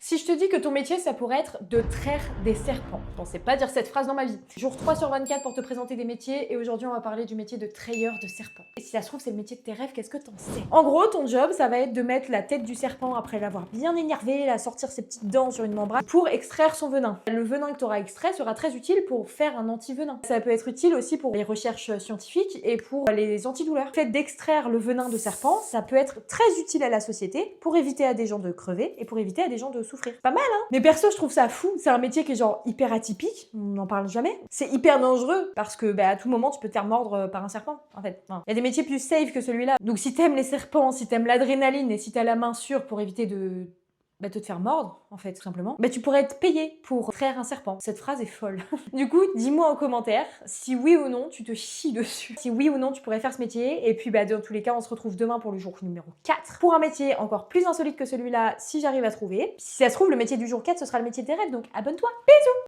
Si je te dis que ton métier, ça pourrait être de traire des serpents, je pensais pas dire cette phrase dans ma vie. Jour 3 sur 24 pour te présenter des métiers et aujourd'hui on va parler du métier de trayeur de serpents. Et si ça se trouve c'est le métier de tes rêves, qu'est-ce que t'en sais? En gros, ton job, ça va être de mettre la tête du serpent après l'avoir bien énervé, la sortir ses petites dents sur une membrane pour extraire son venin. Le venin que tu auras extrait sera très utile pour faire un anti-venin. Ça peut être utile aussi pour les recherches scientifiques et pour les antidouleurs. Le fait d'extraire le venin de serpent, ça peut être très utile à la société pour éviter à des gens de crever et pour éviter à des gens de souffrir. Pas mal, hein? Mais perso, je trouve ça fou. C'est un métier qui est genre hyper atypique, on n'en parle jamais. C'est hyper dangereux parce que à tout moment, tu peux te faire mordre par un serpent, en fait. Il y a des métiers plus safe que celui-là. Donc si t'aimes les serpents, si t'aimes l'adrénaline et si t'as la main sûre pour éviter de te faire mordre, en fait, tout simplement, tu pourrais être payé pour traire un serpent. Cette phrase est folle. Du coup, dis-moi en commentaire si oui ou non tu te chies dessus. Si oui ou non tu pourrais faire ce métier. Et puis, dans tous les cas, on se retrouve demain pour le jour numéro 4 pour un métier encore plus insolite que celui-là si j'arrive à trouver. Si ça se trouve, le métier du jour 4, ce sera le métier de tes rêves, donc abonne-toi. Bisous!